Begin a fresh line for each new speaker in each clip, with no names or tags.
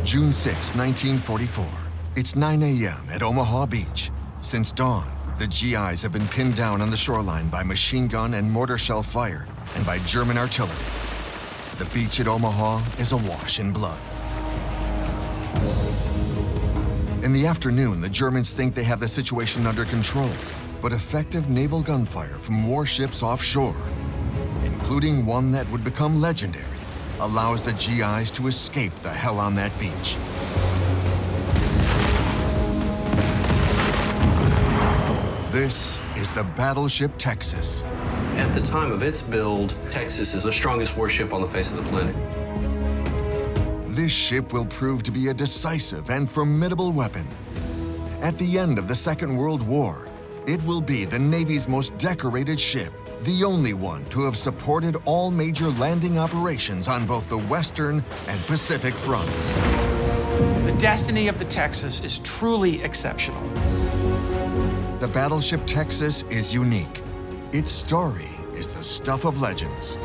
June 6, 1944. It's 9 a.m. at Omaha Beach. Since dawn, the GIs have been pinned down on the shoreline by machine gun and mortar shell fire and by German artillery. The beach at Omaha is awash in blood. In the afternoon, the Germans think they have the situation under control, but effective naval gunfire from warships offshore, including one that would become legendary, allows the GIs to escape the hell on that beach. This is the battleship Texas.
At the time of its build, Texas is the strongest warship on the face of the planet.
This ship will prove to be a decisive and formidable weapon. At the end of the Second World War, it will be the Navy's most decorated ship, the only one to have supported all major landing operations on both the Western and Pacific fronts.
The destiny of the Texas is truly exceptional.
The battleship Texas is unique. Its story is the stuff of legends.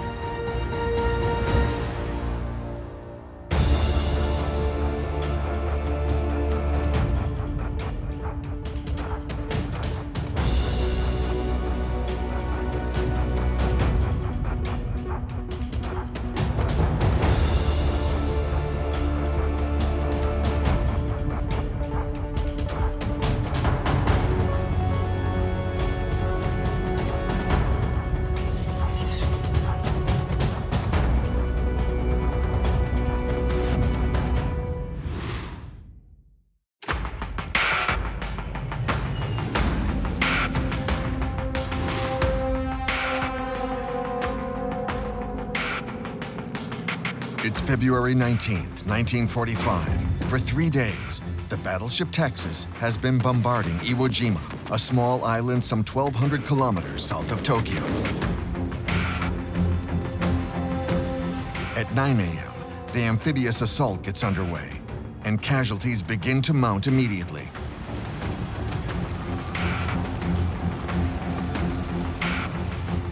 It's February 19th, 1945. For 3 days, the battleship Texas has been bombarding Iwo Jima, a small island some 1,200 kilometers south of Tokyo. At 9 a.m., the amphibious assault gets underway, and casualties begin to mount immediately.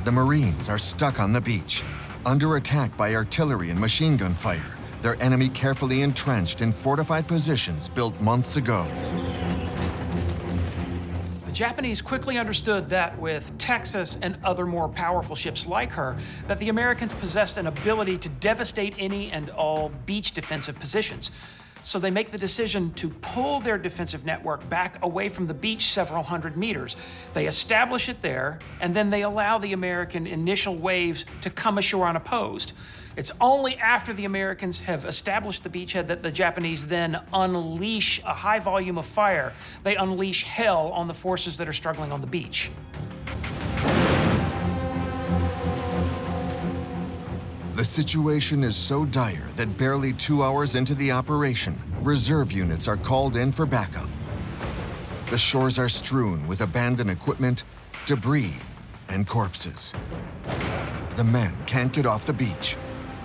The Marines are stuck on the beach, under attack by artillery and machine gun fire, their enemy carefully entrenched in fortified positions built months ago.
The Japanese quickly understood that with Texas and other more powerful ships like her, that the Americans possessed an ability to devastate any and all beach defensive positions. So they make the decision to pull their defensive network back away from the beach several hundred meters. They establish it there, and then they allow the American initial waves to come ashore unopposed. It's only after the Americans have established the beachhead that the Japanese then unleash a high volume of fire. They unleash hell on the forces that are struggling on the beach.
The situation is so dire that barely 2 hours into the operation, reserve units are called in for backup. The shores are strewn with abandoned equipment, debris, and corpses. The men can't get off the beach,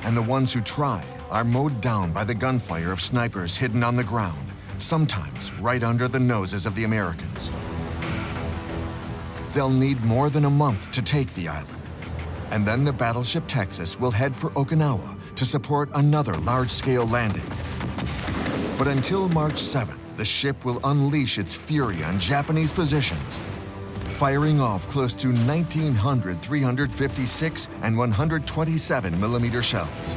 and the ones who try are mowed down by the gunfire of snipers hidden on the ground, sometimes right under the noses of the Americans. They'll need more than a month to take the island. And then the battleship Texas will head for Okinawa to support another large-scale landing. But until March 7th, the ship will unleash its fury on Japanese positions, firing off close to 1,900 356 and 127 millimeter shells.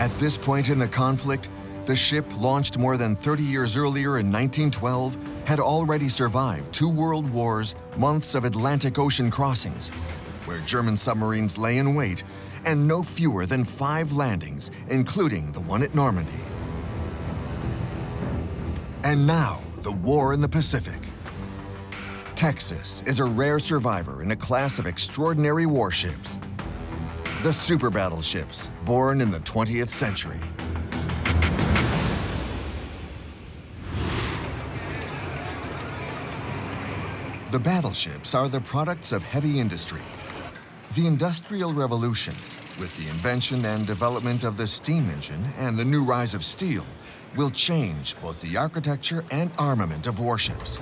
At this point in the conflict, the ship, launched more than 30 years earlier in 1912, had already survived 2 world wars, months of Atlantic Ocean crossings, where German submarines lay in wait, and no fewer than 5 landings, including the one at Normandy. And now, the war in the Pacific. Texas is a rare survivor in a class of extraordinary warships, the super battleships, born in the 20th century. The battleships are the products of heavy industry. The Industrial Revolution, with the invention and development of the steam engine and the new rise of steel, will change both the architecture and armament of warships.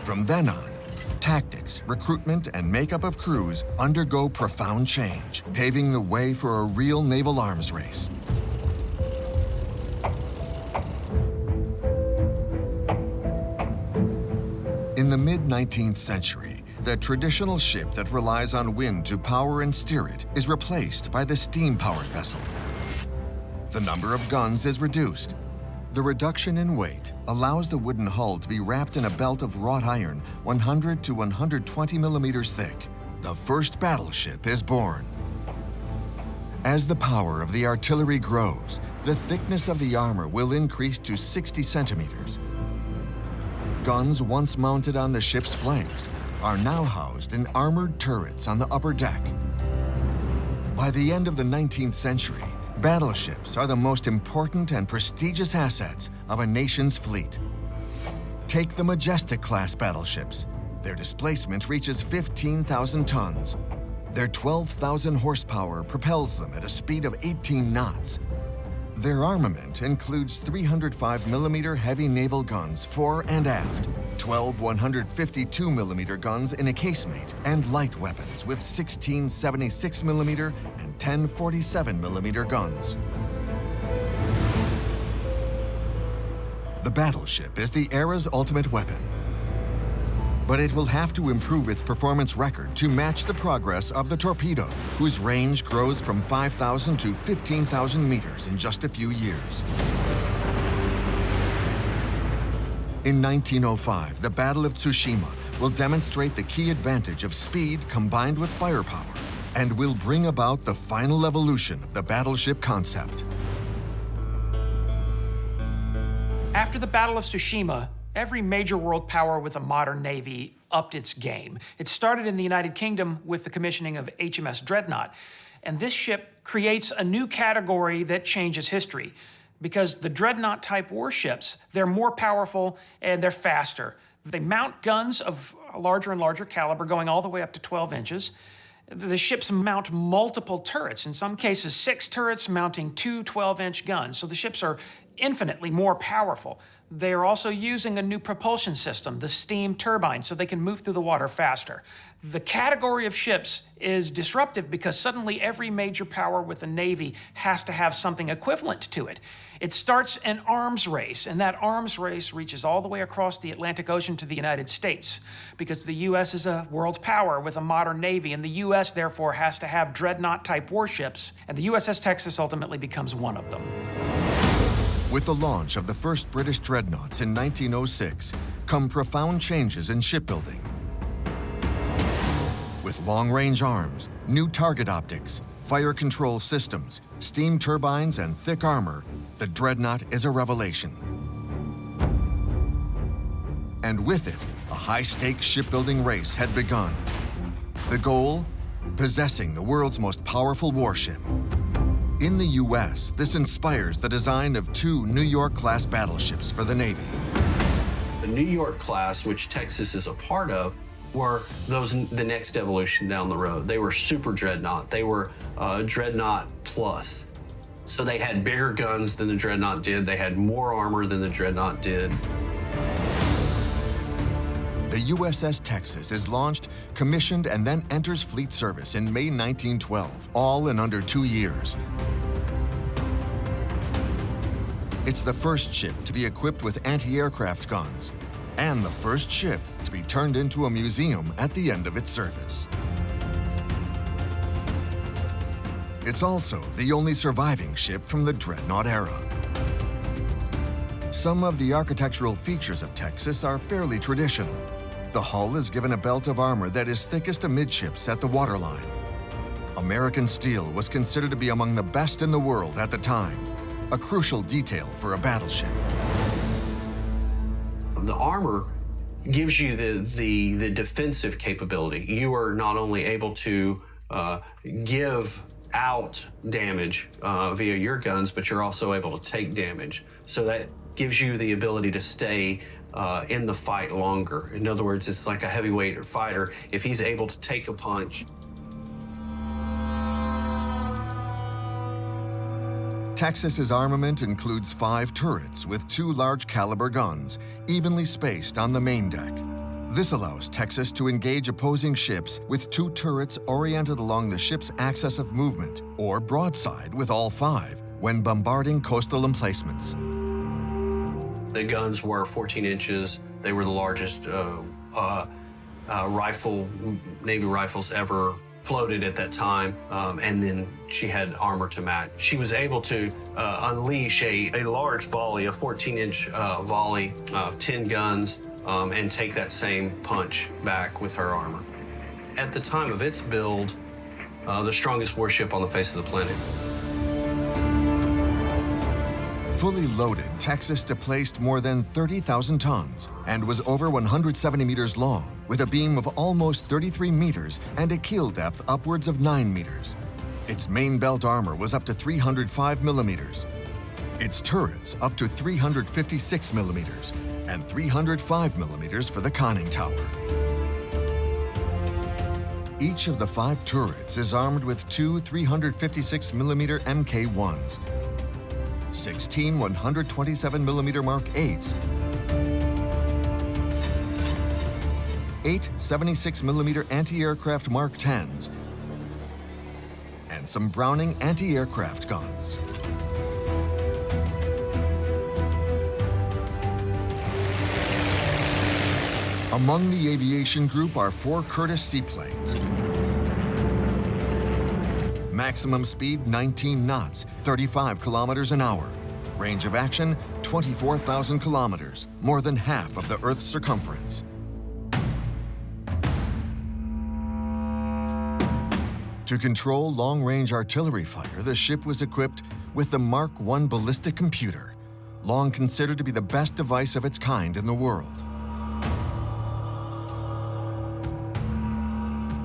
From then on, Tactics, recruitment, and makeup of crews undergo profound change, paving the way for a real naval arms race. In the mid-19th century, the traditional ship that relies on wind to power and steer it is replaced by the steam-powered vessel. The number of guns is reduced. The reduction in weight allows the wooden hull to be wrapped in a belt of wrought iron 100 to 120 millimeters thick. The first battleship is born. As the power of the artillery grows, the thickness of the armor will increase to 60 centimeters. Guns once mounted on the ship's flanks are now housed in armored turrets on the upper deck. By the end of the 19th century, battleships are the most important and prestigious assets of a nation's fleet. Take the Majestic-class battleships. Their displacement reaches 15,000 tons. Their 12,000 horsepower propels them at a speed of 18 knots. Their armament includes 305mm heavy naval guns fore and aft, 12 152mm guns in a casemate, and light weapons with 16 76mm and 10 47mm guns. The battleship is the era's ultimate weapon, but it will have to improve its performance record to match the progress of the torpedo, whose range grows from 5,000 to 15,000 meters in just a few years. In 1905, the Battle of Tsushima will demonstrate the key advantage of speed combined with firepower and will bring about the final evolution of the battleship concept.
After the Battle of Tsushima, every major world power with a modern navy upped its game. It started in the United Kingdom with the commissioning of HMS Dreadnought. And this ship creates a new category that changes history. Because the Dreadnought-type warships, they're more powerful and they're faster. They mount guns of a larger and larger caliber, going all the way up to 12 inches. The ships mount multiple turrets, in some cases 6 turrets mounting 2 12-inch guns. So the ships are infinitely more powerful. They are also using a new propulsion system, the steam turbine, so they can move through the water faster. The category of ships is disruptive because suddenly every major power with a navy has to have something equivalent to it. It starts an arms race, and that arms race reaches all the way across the Atlantic Ocean to the United States, because the U.S. is a world power with a modern navy, and the U.S. therefore has to have dreadnought-type warships, and the USS Texas ultimately becomes one of them.
With the launch of the first British dreadnoughts in 1906 come profound changes in shipbuilding. With long-range arms, new target optics, fire control systems, steam turbines, and thick armor, the dreadnought is a revelation. And with it, a high-stakes shipbuilding race had begun. The goal? Possessing the world's most powerful warship. In the U.S., this inspires the design of 2 New York-class battleships for the Navy.
The New York class, which Texas is a part of, were the next evolution down the road. They were super dreadnought. They were dreadnought plus. So they had bigger guns than the dreadnought did. They had more armor than the dreadnought did.
The USS Texas is launched, commissioned, and then enters fleet service in May 1912, all in under 2 years. It's the first ship to be equipped with anti-aircraft guns, and the first ship to be turned into a museum at the end of its service. It's also the only surviving ship from the dreadnought era. Some of the architectural features of Texas are fairly traditional. The hull is given a belt of armor that is thickest amidships at the waterline. American steel was considered to be among the best in the world at the time, a crucial detail for a battleship.
The armor gives you the defensive capability. You are not only able to give out damage via your guns, but you're also able to take damage. So that gives you the ability to stay in the fight longer. In other words, it's like a heavyweight fighter. If he's able to take a punch.
Texas's armament includes 5 turrets with 2 large caliber guns, evenly spaced on the main deck. This allows Texas to engage opposing ships with 2 turrets oriented along the ship's axis of movement, or broadside with all 5, when bombarding coastal emplacements.
The guns were 14 inches. They were the largest Navy rifles ever floated at that time, and then she had armor to match. She was able to unleash a large volley, a 14-inch volley of 10 guns, and take that same punch back with her armor. At the time of its build, the strongest warship on the face of the planet.
Fully loaded, Texas displaced more than 30,000 tons and was over 170 meters long, with a beam of almost 33 meters and a keel depth upwards of 9 meters. Its main belt armor was up to 305 millimeters, its turrets up to 356 millimeters, and 305 millimeters for the conning tower. Each of the 5 turrets is armed with 2 356 millimeter Mk1s, 16 127mm Mark 8s, 8 76mm anti-aircraft Mark 10s, and some Browning anti-aircraft guns. Among the aviation group are 4 Curtiss seaplanes. Maximum speed 19 knots, 35 kilometers an hour. Range of action 24,000 kilometers, more than half of the Earth's circumference. To control long-range artillery fire, the ship was equipped with the Mark I ballistic computer, long considered to be the best device of its kind in the world.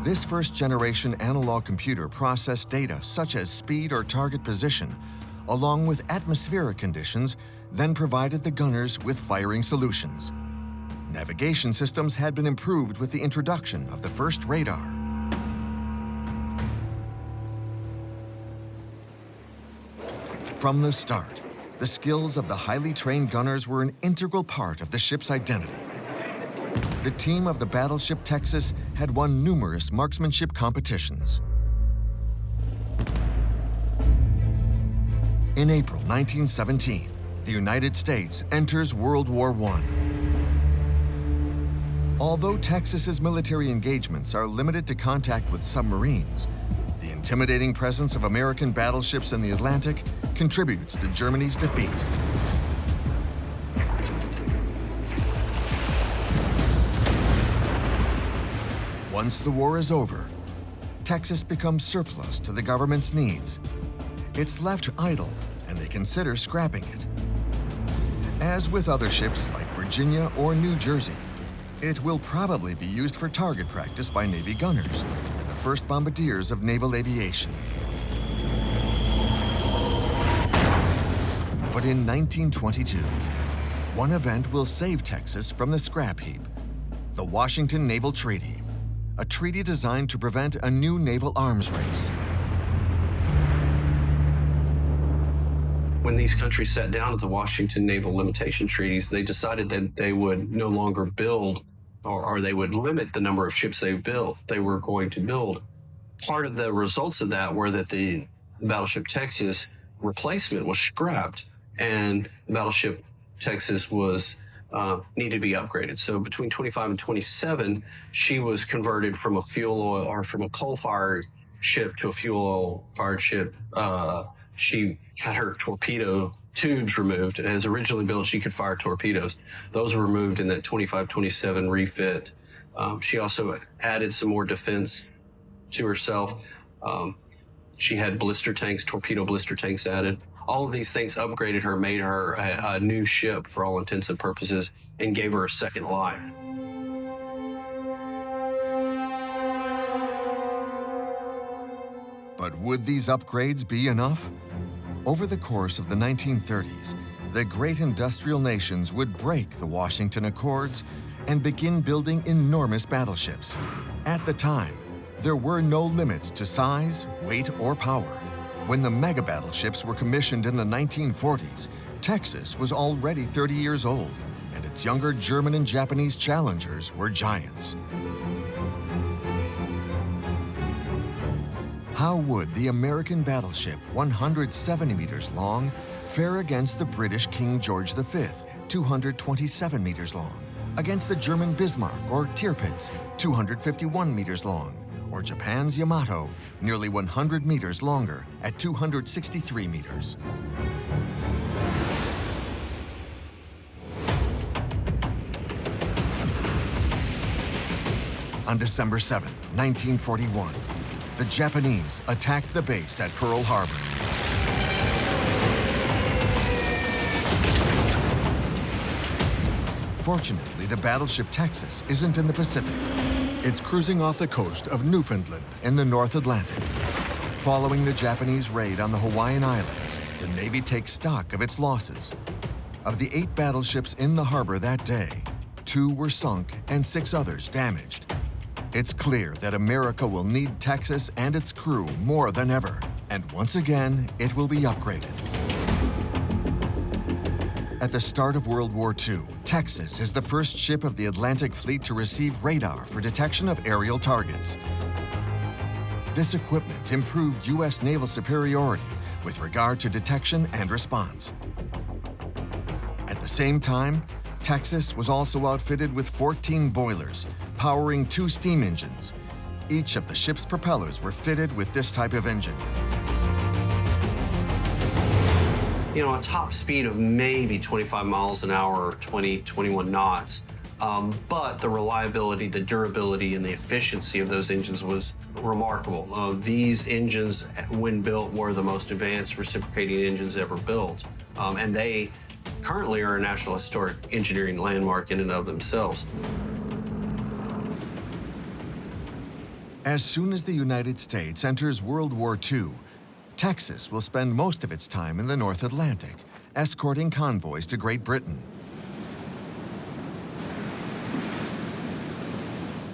This first-generation analog computer processed data such as speed or target position, along with atmospheric conditions, then provided the gunners with firing solutions. Navigation systems had been improved with the introduction of the first radar. From the start, the skills of the highly trained gunners were an integral part of the ship's identity. The team of the battleship Texas had won numerous marksmanship competitions. In April 1917, the United States enters World War I. Although Texas's military engagements are limited to contact with submarines, the intimidating presence of American battleships in the Atlantic contributes to Germany's defeat. Once the war is over, Texas becomes surplus to the government's needs. It's left idle, and they consider scrapping it. As with other ships like Virginia or New Jersey, it will probably be used for target practice by Navy gunners and the first bombardiers of naval aviation. But in 1922, one event will save Texas from the scrap heap: the Washington Naval Treaty, a treaty designed to prevent a new naval arms race.
When these countries sat down at the Washington Naval Limitation Treaties, they decided that they would no longer build, or they would limit the number of ships they were going to build. Part of the results of that were that the battleship Texas replacement was scrapped, and the battleship Texas was needed to be upgraded. So between 25 and 27, she was converted from a fuel oil or from a coal-fired ship to a fuel oil-fired ship. She had her torpedo tubes removed. As originally built, she could fire torpedoes. Those were removed in that 25-27 refit. She also added some more defense to herself. She had blister tanks, torpedo blister tanks added. All of these things upgraded her, made her a new ship for all intents and purposes, and gave her a second life.
But would these upgrades be enough? Over the course of the 1930s, the great industrial nations would break the Washington Accords and begin building enormous battleships. At the time, there were no limits to size, weight, or power. When the mega battleships were commissioned in the 1940s, Texas was already 30 years old, and its its younger German and Japanese challengers were giants. How would the American battleship, 170 meters long, fare against the British King George V, 227 meters long, against the German Bismarck or Tirpitz, 251 meters long, or Japan's Yamato, nearly 100 meters longer at 263 meters? On December 7, 1941, the Japanese attacked the base at Pearl Harbor. Fortunately, the battleship Texas isn't in the Pacific. It's cruising off the coast of Newfoundland in the North Atlantic. Following the Japanese raid on the Hawaiian Islands, the Navy takes stock of its losses. Of the 8 battleships in the harbor that day, 2 were sunk and 6 others damaged. It's clear that America will need Texas and its crew more than ever, and once again, it will be upgraded. At the start of World War II, Texas is the first ship of the Atlantic Fleet to receive radar for detection of aerial targets. This equipment improved U.S. naval superiority with regard to detection and response. At the same time, Texas was also outfitted with 14 boilers, powering 2 steam engines. Each of the ship's propellers were fitted with this type of engine.
You know, a top speed of maybe 25 miles an hour or 20, 21 knots. But the reliability, the durability, and the efficiency of those engines was remarkable. These engines, when built, were the most advanced reciprocating engines ever built. And they currently are a National Historic Engineering landmark in and of themselves.
As soon as the United States enters World War II, Texas will spend most of its time in the North Atlantic, escorting convoys to Great Britain.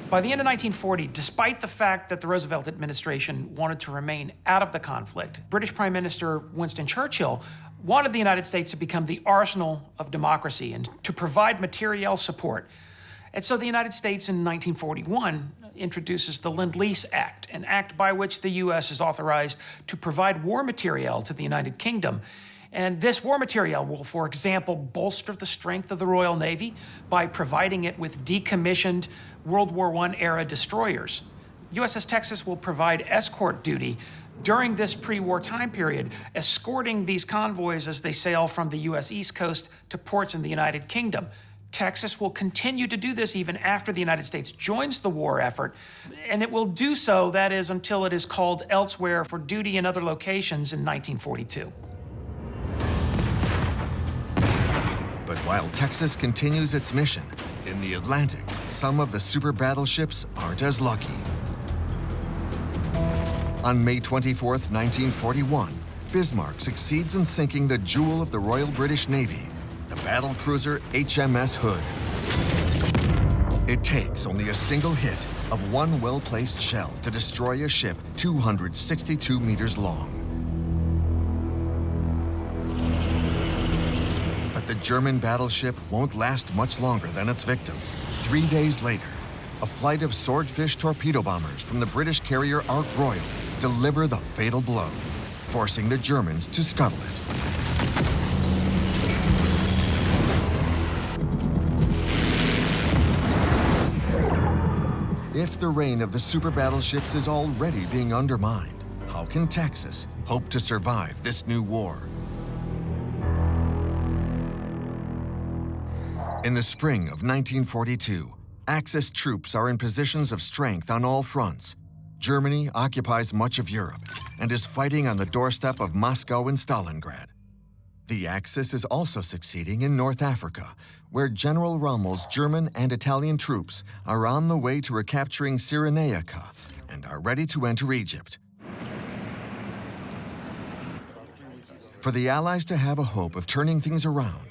By the end of 1940, despite the fact that the Roosevelt administration wanted to remain out of the conflict, British Prime Minister Winston Churchill wanted the United States to become the arsenal of democracy and to provide materiel support. And so the United States in 1941 introduces the Lend-Lease Act, an act by which the U.S. is authorized to provide war materiel to the United Kingdom. And this war materiel will, for example, bolster the strength of the Royal Navy by providing it with decommissioned World War I era destroyers. USS Texas will provide escort duty during this pre-war time period, escorting these convoys as they sail from the U.S. East Coast to ports in the United Kingdom. Texas will continue to do this even after the United States joins the war effort, and it will do so, that is, until it is called elsewhere for duty in other locations in 1942.
But while Texas continues its mission, in the Atlantic, some of the super battleships aren't as lucky. On May 24, 1941, Bismarck succeeds in sinking the jewel of the Royal British Navy, the battlecruiser HMS Hood. It takes only a single hit of one well-placed shell to destroy a ship 262 meters long. But the German battleship won't last much longer than its victim. 3 days later, a flight of swordfish torpedo bombers from the British carrier Ark Royal deliver the fatal blow, forcing the Germans to scuttle it. If the reign of the super battleships is already being undermined, how can Texas hope to survive this new war? In the spring of 1942, Axis troops are in positions of strength on all fronts. Germany occupies much of Europe and is fighting on the doorstep of Moscow and Stalingrad. The Axis is also succeeding in North Africa, where General Rommel's German and Italian troops are on the way to recapturing Cyrenaica and are ready to enter Egypt. For the Allies to have a hope of turning things around,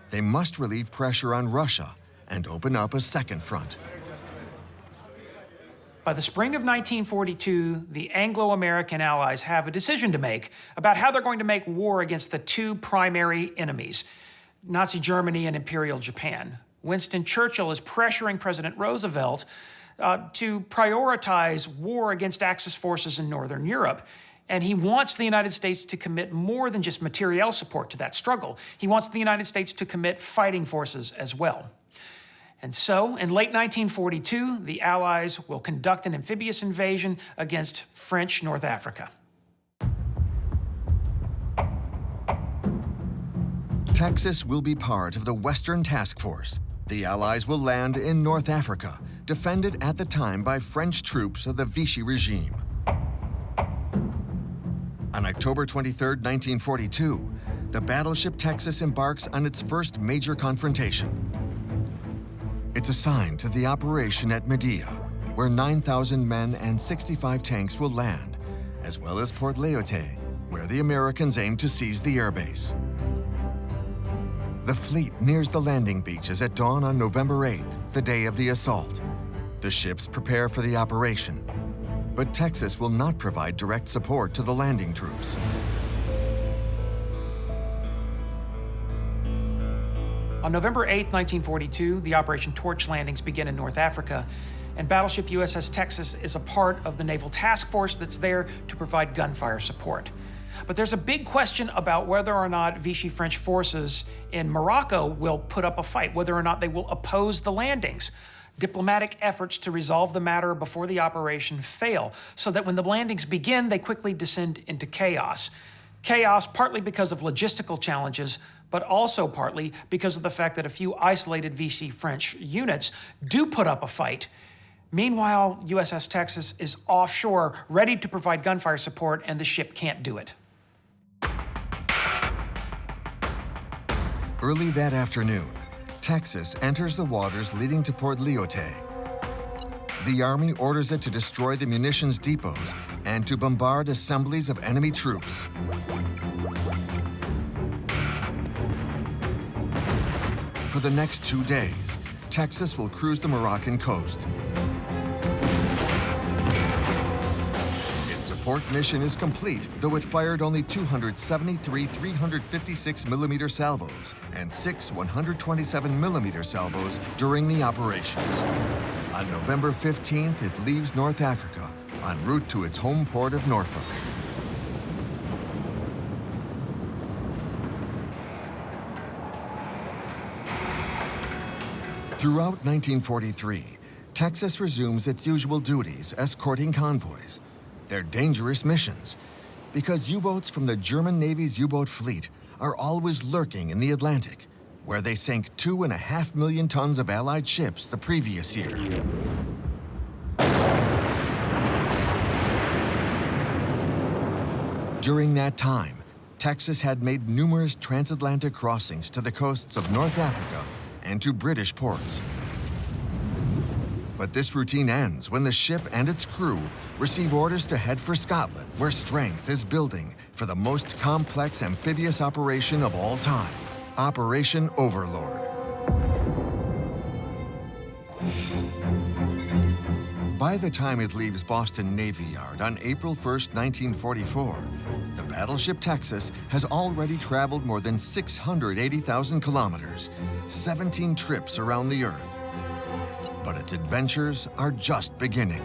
they must relieve pressure on Russia and open up a second front.
By the spring of 1942, the Anglo-American allies have a decision to make about how they're going to make war against the two primary enemies, Nazi Germany and Imperial Japan. Winston Churchill is pressuring President Roosevelt to prioritize war against Axis forces in Northern Europe. And he wants the United States to commit more than just materiel support to that struggle. He wants the United States to commit fighting forces as well. And so, in late 1942, the Allies will conduct an amphibious invasion against French North Africa.
Texas will be part of the Western Task Force. The Allies will land in North Africa, defended at the time by French troops of the Vichy regime. On October 23, 1942, the battleship Texas embarks on its first major confrontation. It's assigned to the operation at Medea, where 9,000 men and 65 tanks will land, as well as Port Lyautey, where the Americans aim to seize the airbase. The fleet nears the landing beaches at dawn on November 8th, the day of the assault. The ships prepare for the operation, but Texas will not provide direct support to the landing troops.
On November 8, 1942, the Operation Torch landings begin in North Africa, and battleship USS Texas is a part of the naval task force that's there to provide gunfire support. But there's a big question about whether or not Vichy French forces in Morocco will put up a fight, whether or not they will oppose the landings. Diplomatic efforts to resolve the matter before the operation fail, so that when the landings begin, they quickly descend into chaos. Chaos partly because of logistical challenges, but also partly because of the fact that a few isolated Vichy French units do put up a fight. Meanwhile, USS Texas is offshore, ready to provide gunfire support, and the ship can't do it.
Early that afternoon, Texas enters the waters leading to Port Lyautey. The Army orders it to destroy the munitions depots and to bombard assemblies of enemy troops. For the next 2 days, Texas will cruise the Moroccan coast. Its support mission is complete, though it fired only 273 356mm salvos and 6 127mm salvos during the operations. On November 15th, it leaves North Africa en route to its home port of Norfolk. Throughout 1943, Texas resumes its usual duties escorting convoys. They're dangerous missions because U-boats from the German Navy's U-boat fleet are always lurking in the Atlantic, where they sank 2.5 million tons of Allied ships the previous year. During that time, Texas had made numerous transatlantic crossings to the coasts of North Africa and to British ports. But this routine ends when the ship and its crew receive orders to head for Scotland, where strength is building for the most complex amphibious operation of all time, Operation Overlord. By the time it leaves Boston Navy Yard on April 1st, 1944, the battleship Texas has already traveled more than 680,000 kilometers, 17 trips around the Earth. But its adventures are just beginning.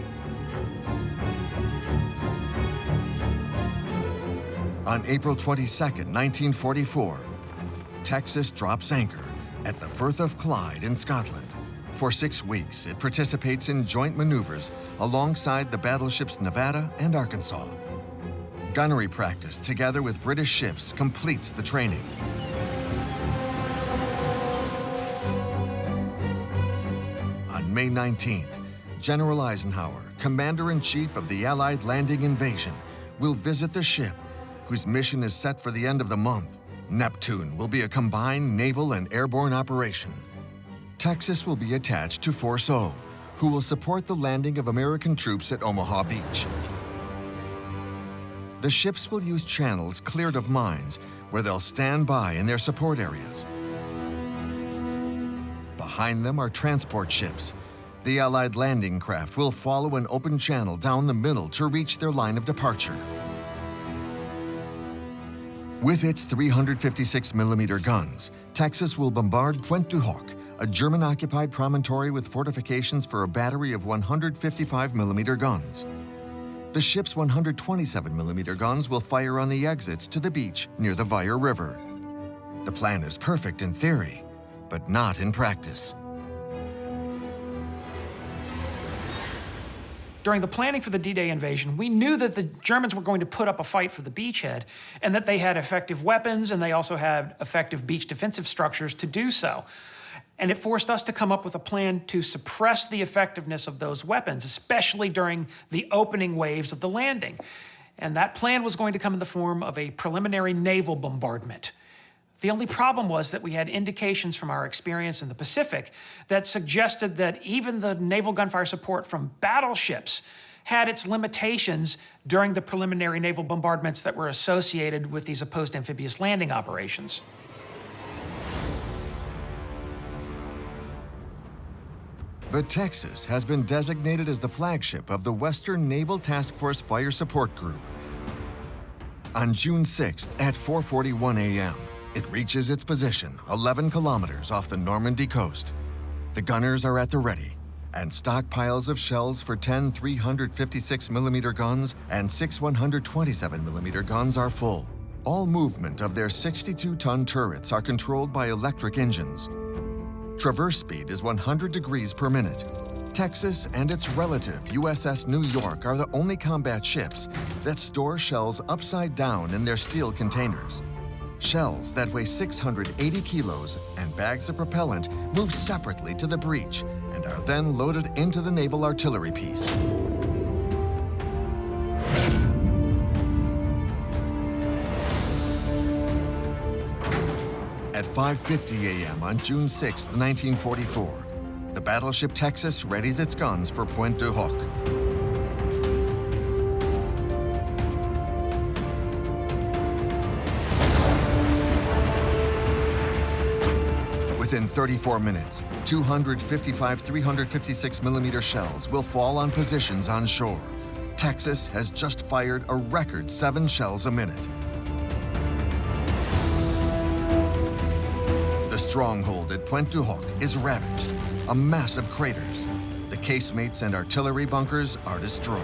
On April 22nd, 1944, Texas drops anchor at the Firth of Clyde in Scotland. For 6 weeks, it participates in joint maneuvers alongside the battleships Nevada and Arkansas. Gunnery practice together with British ships completes the training. On May 19th, General Eisenhower, Commander-in-Chief of the Allied landing invasion, will visit the ship, whose mission is set for the end of the month. Neptune will be a combined naval and airborne operation. Texas will be attached to Force O, who will support the landing of American troops at Omaha Beach. The ships will use channels cleared of mines, where they'll stand by in their support areas. Behind them are transport ships. The Allied landing craft will follow an open channel down the middle to reach their line of departure. With its 356mm guns, Texas will bombard Pointe du Hoc, a German-occupied promontory with fortifications for a battery of 155mm guns. The ship's 127mm guns will fire on the exits to the beach near the Vire River. The plan is perfect in theory, but not in practice.
During the planning for the D-Day invasion, we knew that the Germans were going to put up a fight for the beachhead and that they had effective weapons and they also had effective beach defensive structures to do so. And it forced us to come up with a plan to suppress the effectiveness of those weapons, especially during the opening waves of the landing. And that plan was going to come in the form of a preliminary naval bombardment. The only problem was that we had indications from our experience in the Pacific that suggested that even the naval gunfire support from battleships had its limitations during the preliminary naval bombardments that were associated with these opposed amphibious landing operations.
The Texas has been designated as the flagship of the Western Naval Task Force Fire Support Group. On June 6th at 4:41 a.m., it reaches its position 11 kilometers off the Normandy coast. The gunners are at the ready, and stockpiles of shells for 10 356mm guns and 6 127mm guns are full. All movement of their 62-ton turrets are controlled by electric engines. Traverse speed is 100 degrees per minute. Texas and its relative USS New York are the only combat ships that store shells upside down in their steel containers. Shells that weigh 680 kilos and bags of propellant move separately to the breech and are then loaded into the naval artillery piece. At 5:50 a.m. on June 6, 1944, the battleship Texas readies its guns for Pointe du Hoc. Within 34 minutes, 255 356mm shells will fall on positions on shore. Texas has just fired a record 7 shells a minute. The stronghold at Pointe du Hoc is ravaged, a mass of craters. The casemates and artillery bunkers are destroyed.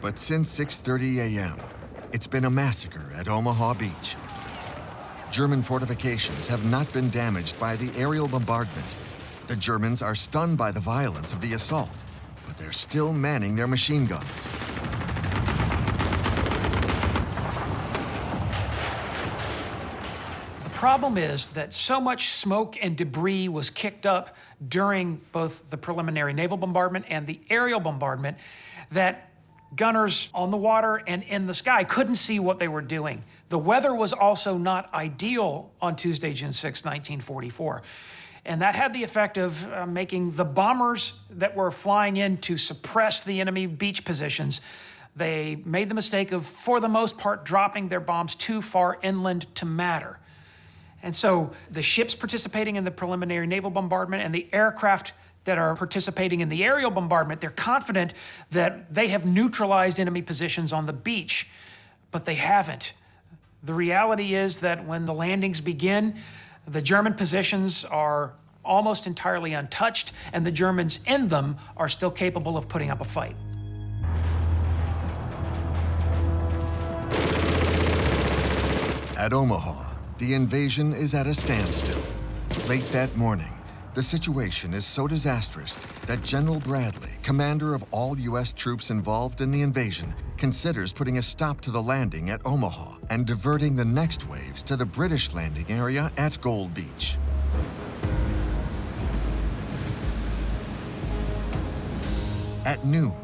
But since 6:30 a.m., it's been a massacre at Omaha Beach. German fortifications have not been damaged by the aerial bombardment. The Germans are stunned by the violence of the assault, but they're still manning their machine guns.
The problem is that so much smoke and debris was kicked up during both the preliminary naval bombardment and the aerial bombardment that gunners on the water and in the sky couldn't see what they were doing. The weather was also not ideal on Tuesday, June 6, 1944. And that had the effect of making the bombers that were flying in to suppress the enemy beach positions, they made the mistake of, for the most part, dropping their bombs too far inland to matter. And so the ships participating in the preliminary naval bombardment and the aircraft that are participating in the aerial bombardment, they're confident that they have neutralized enemy positions on the beach, but they haven't. The reality is that when the landings begin, the German positions are almost entirely untouched, and the Germans in them are still capable of putting up a fight.
At Omaha, the invasion is at a standstill. Late that morning, the situation is so disastrous that General Bradley, commander of all U.S. troops involved in the invasion, considers putting a stop to the landing at Omaha and diverting the next waves to the British landing area at Gold Beach. At noon,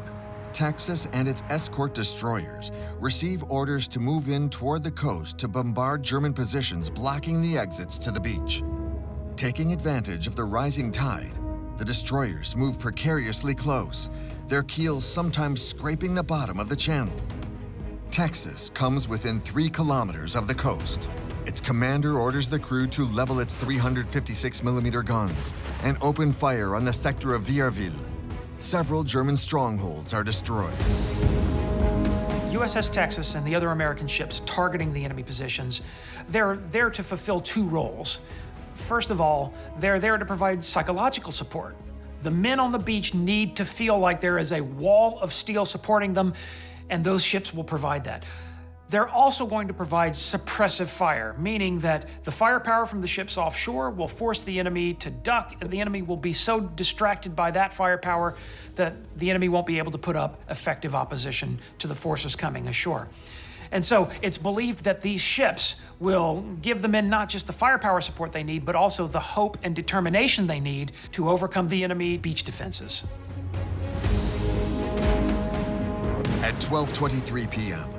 Texas and its escort destroyers receive orders to move in toward the coast to bombard German positions blocking the exits to the beach. Taking advantage of the rising tide, the destroyers move precariously close, their keels sometimes scraping the bottom of the channel. Texas comes within 3 kilometers of the coast. Its commander orders the crew to level its 356mm guns and open fire on the sector of Vierville. Several German strongholds are destroyed.
USS Texas and the other American ships targeting the enemy positions, they're there to fulfill two roles. First of all, they're there to provide psychological support. The men on the beach need to feel like there is a wall of steel supporting them, and those ships will provide that. They're also going to provide suppressive fire, meaning that the firepower from the ships offshore will force the enemy to duck, and the enemy will be so distracted by that firepower that the enemy won't be able to put up effective opposition to the forces coming ashore. And so it's believed that these ships will give the men not just the firepower support they need, but also the hope and determination they need to overcome the enemy beach defenses.
At 12:23 p.m.,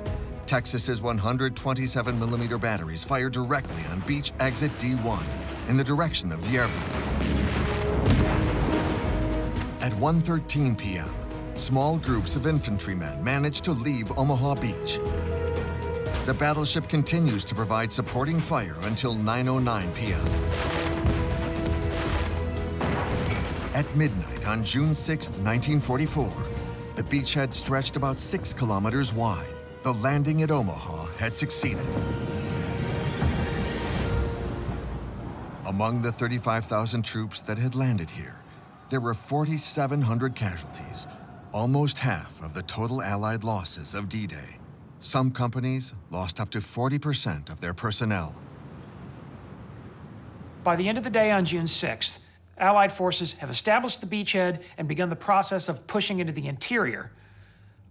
Texas's 127mm batteries fire directly on beach exit D1 in the direction of Vierville. At 1:13 p.m., small groups of infantrymen manage to leave Omaha Beach. The battleship continues to provide supporting fire until 9:09 p.m. At midnight on June 6, 1944, the beachhead stretched about 6 kilometers wide. The landing at Omaha had succeeded. Among the 35,000 troops that had landed here, there were 4,700 casualties, almost half of the total Allied losses of D-Day. Some companies lost up to 40% of their personnel.
By the end of the day on June 6th, Allied forces have established the beachhead and begun the process of pushing into the interior.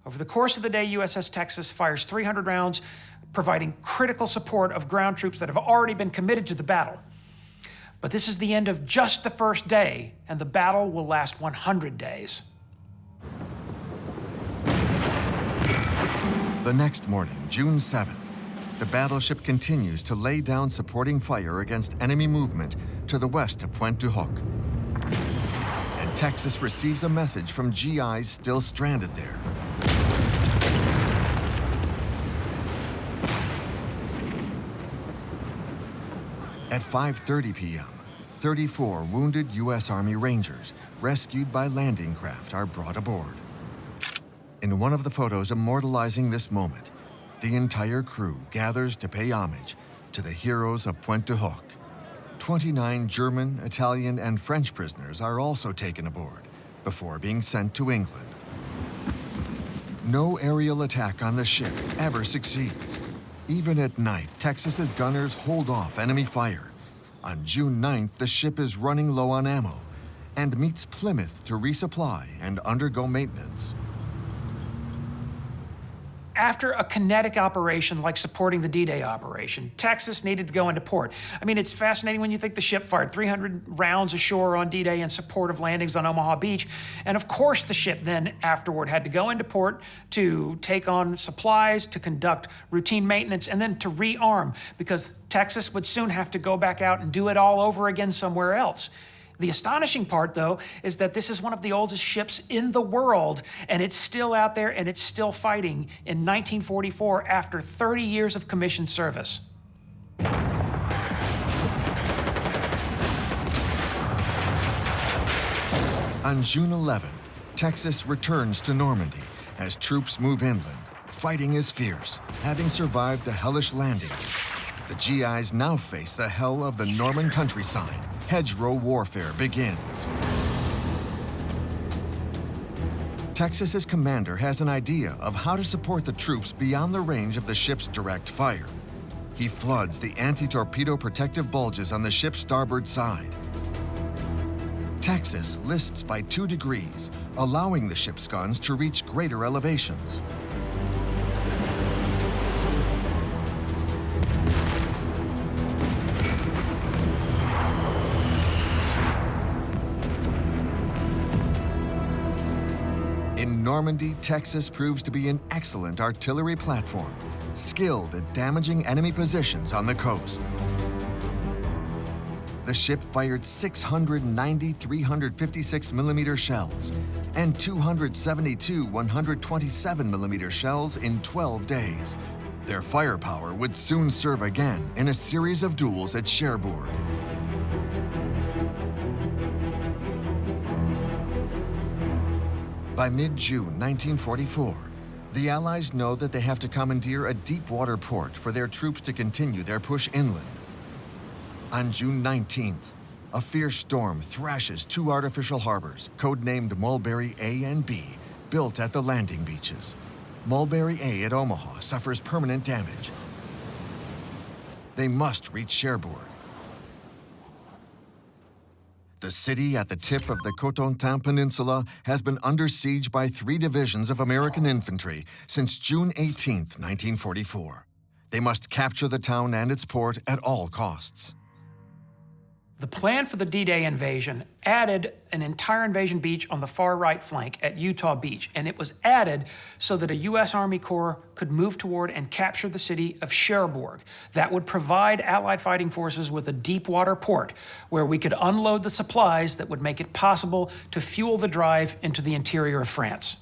Over the course of the day, USS Texas fires 300 rounds, providing critical support of ground troops that have already been committed to the battle. But this is the end of just the first day, and the battle will last 100 days.
The next morning, June 7th, the battleship continues to lay down supporting fire against enemy movement to the west of Pointe du Hoc. And Texas receives a message from GIs still stranded there. At 5:30 p.m., 34 wounded U.S. Army Rangers, rescued by landing craft, are brought aboard. In one of the photos immortalizing this moment, the entire crew gathers to pay homage to the heroes of Pointe du Hoc. 29 German, Italian, and French prisoners are also taken aboard before being sent to England. No aerial attack on the ship ever succeeds. Even at night, Texas's gunners hold off enemy fire. On June 9th, the ship is running low on ammo and meets Plymouth to resupply and undergo maintenance.
After a kinetic operation like supporting the D-Day operation, Texas needed to go into port. I mean, it's fascinating when you think the ship fired 300 rounds ashore on D-Day in support of landings on Omaha Beach. And of course, the ship then afterward had to go into port to take on supplies, to conduct routine maintenance, and then to rearm, because Texas would soon have to go back out and do it all over again somewhere else. The astonishing part, though, is that this is one of the oldest ships in the world, and it's still out there and it's still fighting in 1944 after 30 years of commissioned service.
On June 11th, Texas returns to Normandy as troops move inland. Fighting is fierce. Having survived the hellish landing, the GIs now face the hell of the Norman countryside. Hedgerow warfare begins. Texas's commander has an idea of how to support the troops beyond the range of the ship's direct fire. He floods the anti-torpedo protective bulges on the ship's starboard side. Texas lists by 2 degrees, allowing the ship's guns to reach greater elevations. In Normandy, Texas proves to be an excellent artillery platform, skilled at damaging enemy positions on the coast. The ship fired 690 356mm shells and 272 127mm shells in 12 days. Their firepower would soon serve again in a series of duels at Cherbourg. By mid-June 1944, the Allies know that they have to commandeer a deep-water port for their troops to continue their push inland. On June 19th, a fierce storm thrashes two artificial harbors, codenamed Mulberry A and B, built at the landing beaches. Mulberry A at Omaha suffers permanent damage. They must reach Cherbourg. The city at the tip of the Cotentin Peninsula has been under siege by 3 divisions of American infantry since June 18, 1944. They must capture the town and its port at all costs.
The plan for the D-Day invasion added an entire invasion beach on the far right flank at Utah Beach, and it was added so that a U.S. Army Corps could move toward and capture the city of Cherbourg. That would provide Allied fighting forces with a deep water port where we could unload the supplies that would make it possible to fuel the drive into the interior of France.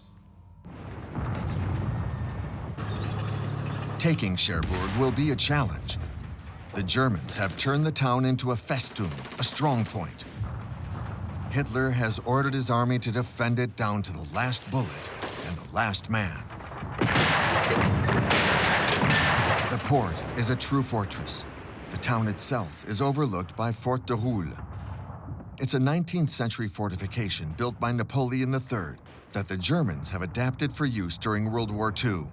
Taking Cherbourg will be a challenge. The Germans have turned the town into a Festung, a strong point. Hitler has ordered his army to defend it down to the last bullet and the last man. The port is a true fortress. The town itself is overlooked by Fort de Roule. It's a 19th century fortification built by Napoleon III that the Germans have adapted for use during World War II.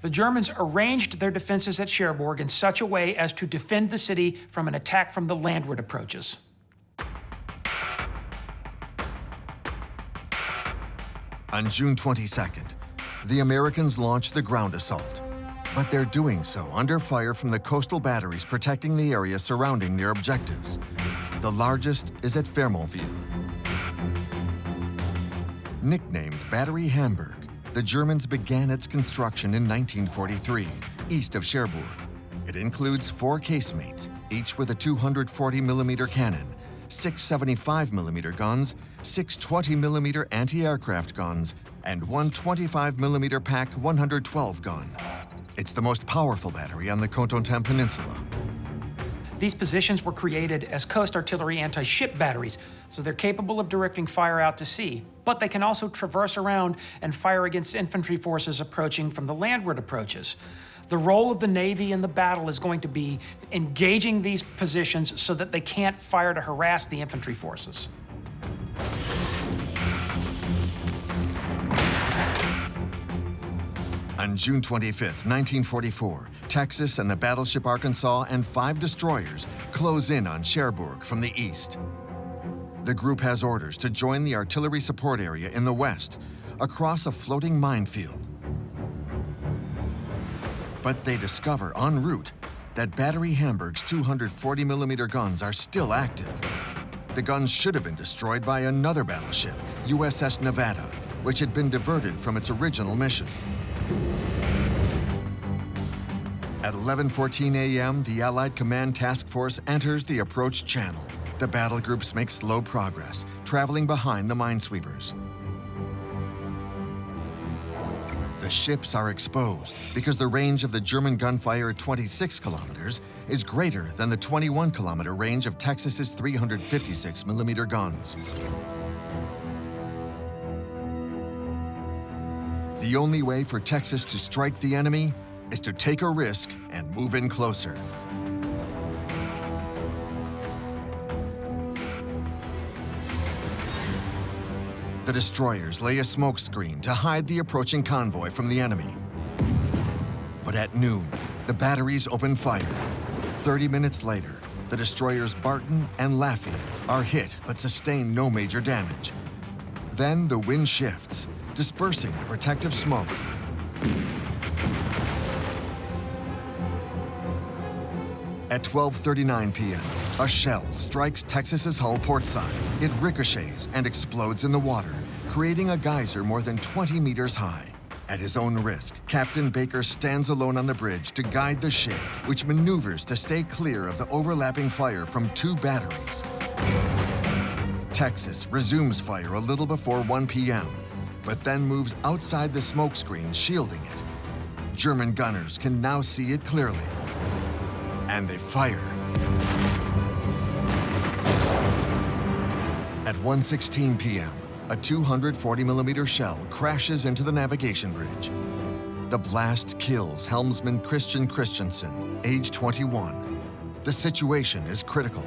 The Germans arranged their defenses at Cherbourg in such a way as to defend the city from an attack from the landward approaches.
On June 22nd, the Americans launched the ground assault, but they're doing so under fire from the coastal batteries protecting the area surrounding their objectives. The largest is at Fermonville. Nicknamed Battery Hamburg, the Germans began its construction in 1943, east of Cherbourg. It includes 4 casemates, each with a 240mm cannon, 6 75mm guns, 6 20mm anti-aircraft guns, and 1 25mm Pak 112 gun. It's the most powerful battery on the Cotentin Peninsula.
These positions were created as coast artillery anti-ship batteries, so they're capable of directing fire out to sea, but they can also traverse around and fire against infantry forces approaching from the landward approaches. The role of the Navy in the battle is going to be engaging these positions so that they can't fire to harass the infantry forces.
On June 25th, 1944, Texas and the battleship Arkansas and 5 destroyers close in on Cherbourg from the east. The group has orders to join the artillery support area in the west, across a floating minefield. But they discover en route that Battery Hamburg's 240mm guns are still active. The guns should have been destroyed by another battleship, USS Nevada, which had been diverted from its original mission. At 11:14 a.m., the Allied Command Task Force enters the approach channel. The battle groups make slow progress, traveling behind the minesweepers. The ships are exposed because the range of the German gunfire at 26 kilometers is greater than the 21-kilometer range of Texas's 356mm guns. The only way for Texas to strike the enemy is to take a risk and move in closer. The destroyers lay a smokescreen to hide the approaching convoy from the enemy. But at noon, the batteries open fire. 30 minutes later, the destroyers Barton and Laffey are hit but sustain no major damage. Then the wind shifts, dispersing the protective smoke. At 12:39 p.m., a shell strikes Texas's hull portside. It ricochets and explodes in the water, creating a geyser more than 20 meters high. At his own risk, Captain Baker stands alone on the bridge to guide the ship, which maneuvers to stay clear of the overlapping fire from 2 batteries. Texas resumes fire a little before 1 p.m., but then moves outside the smokescreen, shielding it. German gunners can now see it clearly. And they fire. At 1:16 p.m., a 240mm shell crashes into the navigation bridge. The blast kills helmsman Christian Christensen, age 21. The situation is critical.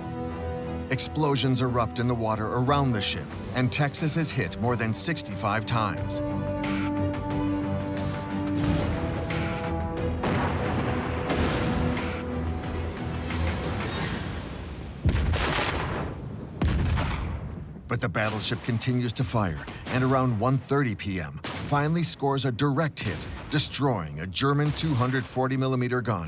Explosions erupt in the water around the ship, and Texas is hit more than 65 times. But the battleship continues to fire, and around 1:30 p.m., finally scores a direct hit, destroying a German 240mm gun.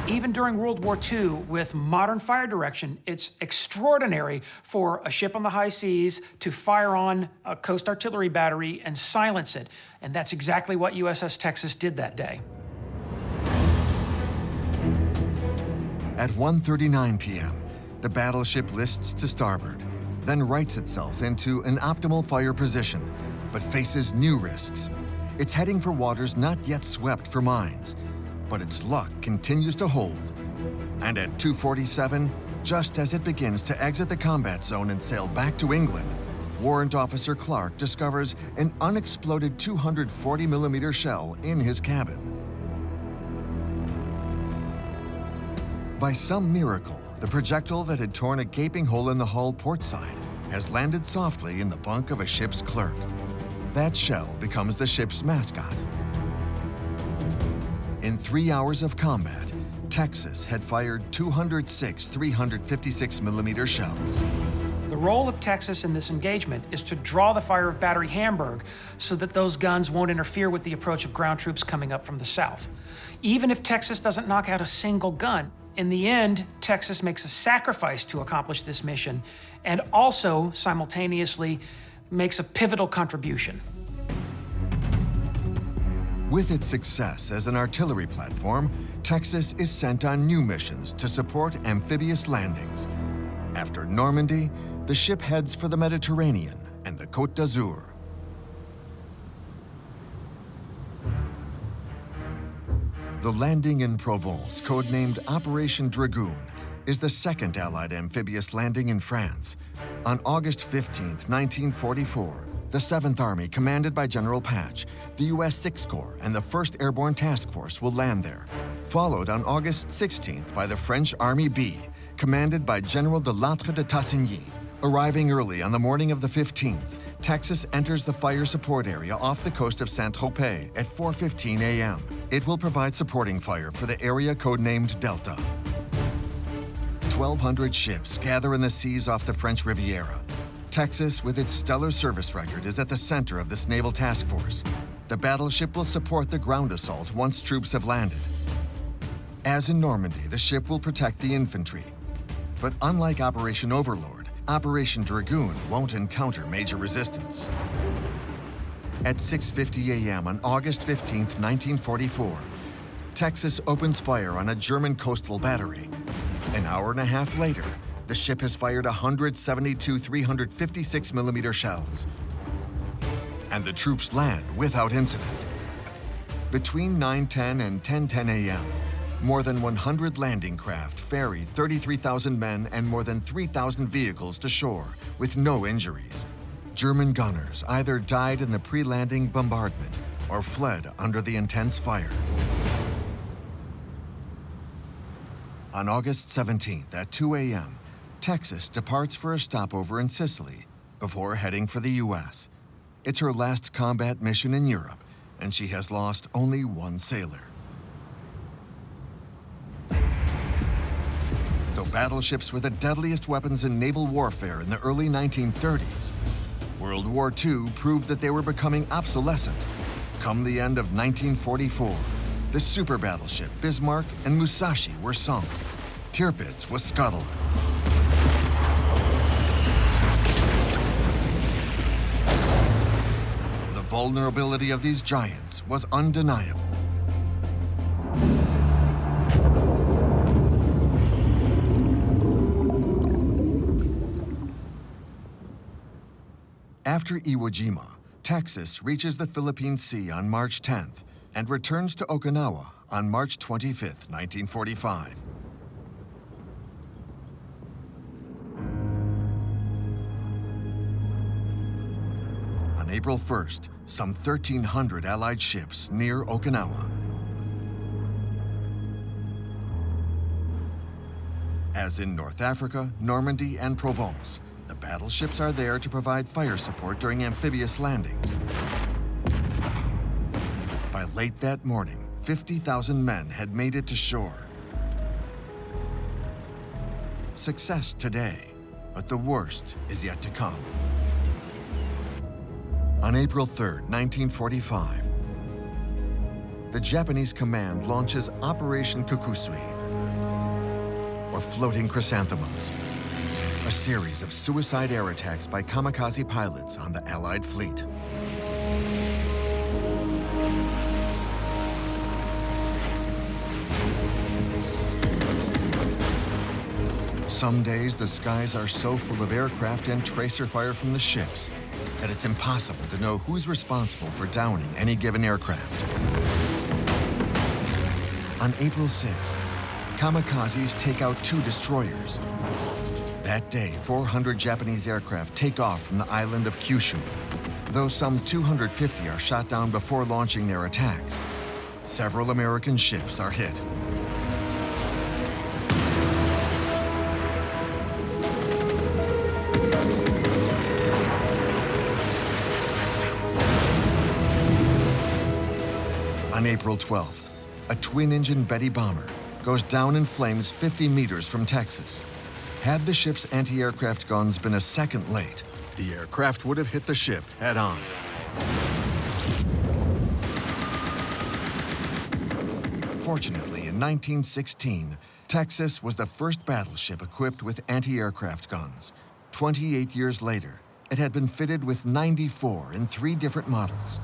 Even during World War II, with modern fire direction, it's extraordinary for a ship on the high seas to fire on a coast artillery battery and silence it. And that's exactly what USS Texas did that day.
At 1:39 p.m., the battleship lists to starboard, then rights itself into an optimal fire position, but faces new risks. It's heading for waters not yet swept for mines, but its luck continues to hold. And at 2:47, just as it begins to exit the combat zone and sail back to England, Warrant Officer Clark discovers an unexploded 240mm shell in his cabin. By some miracle, the projectile that had torn a gaping hole in the hull port side has landed softly in the bunk of a ship's clerk. That shell becomes the ship's mascot. In 3 hours of combat, Texas had fired 206 356mm shells.
The role of Texas in this engagement is to draw the fire of Battery Hamburg so that those guns won't interfere with the approach of ground troops coming up from the south. Even if Texas doesn't knock out a single gun, in the end, Texas makes a sacrifice to accomplish this mission and also simultaneously makes a pivotal contribution.
With its success as an artillery platform, Texas is sent on new missions to support amphibious landings. After Normandy, the ship heads for the Mediterranean and the Côte d'Azur. The landing in Provence, codenamed Operation Dragoon, is the second Allied amphibious landing in France. On August 15, 1944, the 7th Army, commanded by General Patch, the U.S. 6th Corps, and the 1st Airborne Task Force will land there, followed on August 16th by the French Army B, commanded by General de Lattre de Tassigny. Arriving early on the morning of the 15th, Texas enters the fire support area off the coast of Saint-Tropez at 4:15 a.m. It will provide supporting fire for the area codenamed Delta. 1,200 ships gather in the seas off the French Riviera. Texas, with its stellar service record, is at the center of this naval task force. The battleship will support the ground assault once troops have landed. As in Normandy, the ship will protect the infantry. But unlike Operation Overlord, Operation Dragoon won't encounter major resistance. At 6:50 a.m. on August 15, 1944, Texas opens fire on a German coastal battery. An hour and a half later, the ship has fired 172 356mm shells. And the troops land without incident. Between 9:10 and 10:10 a.m., more than 100 landing craft ferry 33,000 men and more than 3,000 vehicles to shore with no injuries. German gunners either died in the pre-landing bombardment or fled under the intense fire. On August 17th at 2 a.m., Texas departs for a stopover in Sicily before heading for the U.S. It's her last combat mission in Europe, and she has lost only one sailor. Though battleships were the deadliest weapons in naval warfare in the early 1930s, World War II proved that they were becoming obsolescent. Come the end of 1944, the super battleship Bismarck and Musashi were sunk. Tirpitz was scuttled. The vulnerability of these giants was undeniable. After Iwo Jima, Texas reaches the Philippine Sea on March 10th and returns to Okinawa on March 25th, 1945. On April 1st, some 1,300 Allied ships near Okinawa. As in North Africa, Normandy, and Provence, the battleships are there to provide fire support during amphibious landings. By late that morning, 50,000 men had made it to shore. Success today, but the worst is yet to come. On April 3rd, 1945, the Japanese command launches Operation Kokusui, or Floating Chrysanthemums, a series of suicide air attacks by kamikaze pilots on the Allied fleet. Some days, the skies are so full of aircraft and tracer fire from the ships that it's impossible to know who's responsible for downing any given aircraft. On April 6th, kamikazes take out 2 destroyers. That day, 400 Japanese aircraft take off from the island of Kyushu. Though some 250 are shot down before launching their attacks, several American ships are hit. On April 12th, a twin-engine Betty bomber goes down in flames 50 meters from Texas. Had the ship's anti-aircraft guns been a second late, the aircraft would have hit the ship head-on. Fortunately, in 1916, Texas was the first battleship equipped with anti-aircraft guns. 28 years later, it had been fitted with 94 in 3 different models.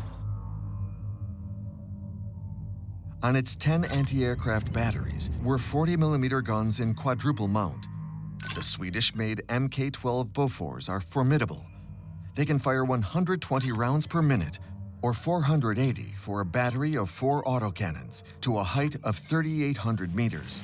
On its 10 anti-aircraft batteries were 40mm guns in quadruple mount. The Swedish-made Mk-12 Bofors are formidable. They can fire 120 rounds per minute, or 480 for a battery of 4 autocannons to a height of 3,800 meters.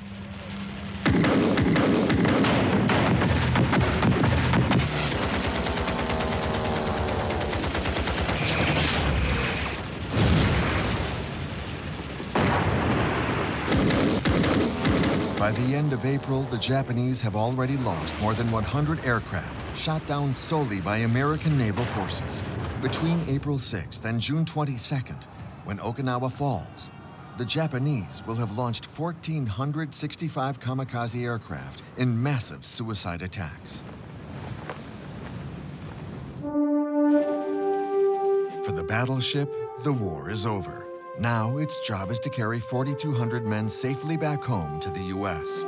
By the end of April, the Japanese have already lost more than 100 aircraft shot down solely by American naval forces. Between April 6th and June 22nd, when Okinawa falls, the Japanese will have launched 1,465 kamikaze aircraft in massive suicide attacks. For the battleship, the war is over. Now, its job is to carry 4,200 men safely back home to the U.S.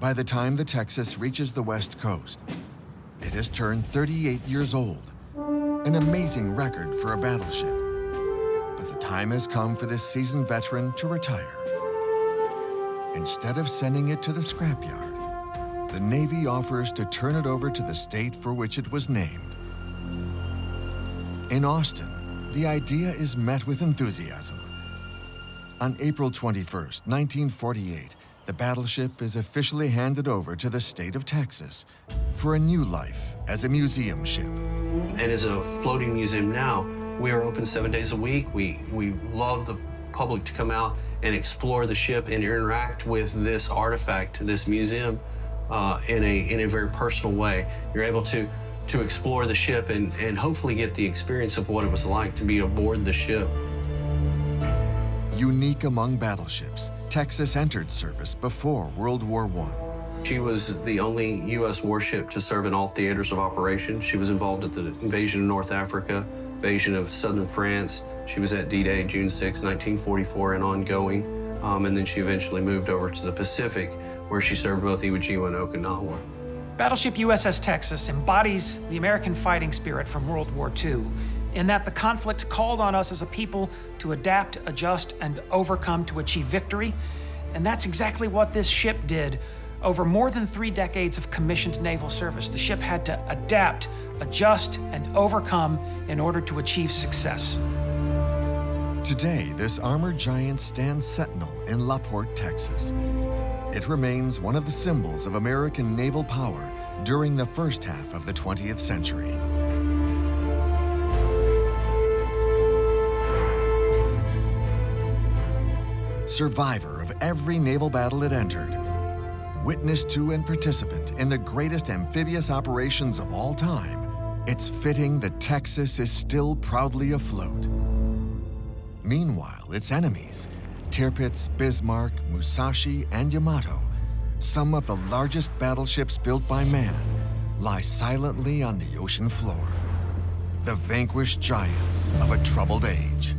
By the time the Texas reaches the West Coast, it has turned 38 years old, an amazing record for a battleship. But the time has come for this seasoned veteran to retire. Instead of sending it to the scrapyard, the Navy offers to turn it over to the state for which it was named. In Austin, the idea is met with enthusiasm. On April 21st, 1948, the battleship is officially handed over to the state of Texas for a new life as a museum ship.
And as a floating museum now, we are open 7 days a week. We love the public to come out and explore the ship and interact with this artifact, this museum, in a very personal way. You're able to explore the ship and hopefully get the experience of what it was like to be aboard the ship.
Unique among battleships, Texas entered service before World War I.
She was the only U.S. warship to serve in all theaters of operation. She was involved at the invasion of North Africa, invasion of southern France. She was at D-Day, June 6, 1944, and ongoing. And then she eventually moved over to the Pacific, where she served both Iwo Jima and Okinawa.
Battleship USS Texas embodies the American fighting spirit from World War II, in that the conflict called on us as a people to adapt, adjust, and overcome to achieve victory. And that's exactly what this ship did Over more than 3 decades of commissioned naval service, the ship had to adapt, adjust, and overcome in order to achieve success.
Today, this armored giant stands sentinel in La Porte, Texas. It remains one of the symbols of American naval power during the first half of the 20th century. Survivor of every naval battle it entered, witness to and participant in the greatest amphibious operations of all time, it's fitting that Texas is still proudly afloat. Meanwhile, its enemies, Tirpitz, Bismarck, Musashi, and Yamato, some of the largest battleships built by man, lie silently on the ocean floor. The vanquished giants of a troubled age.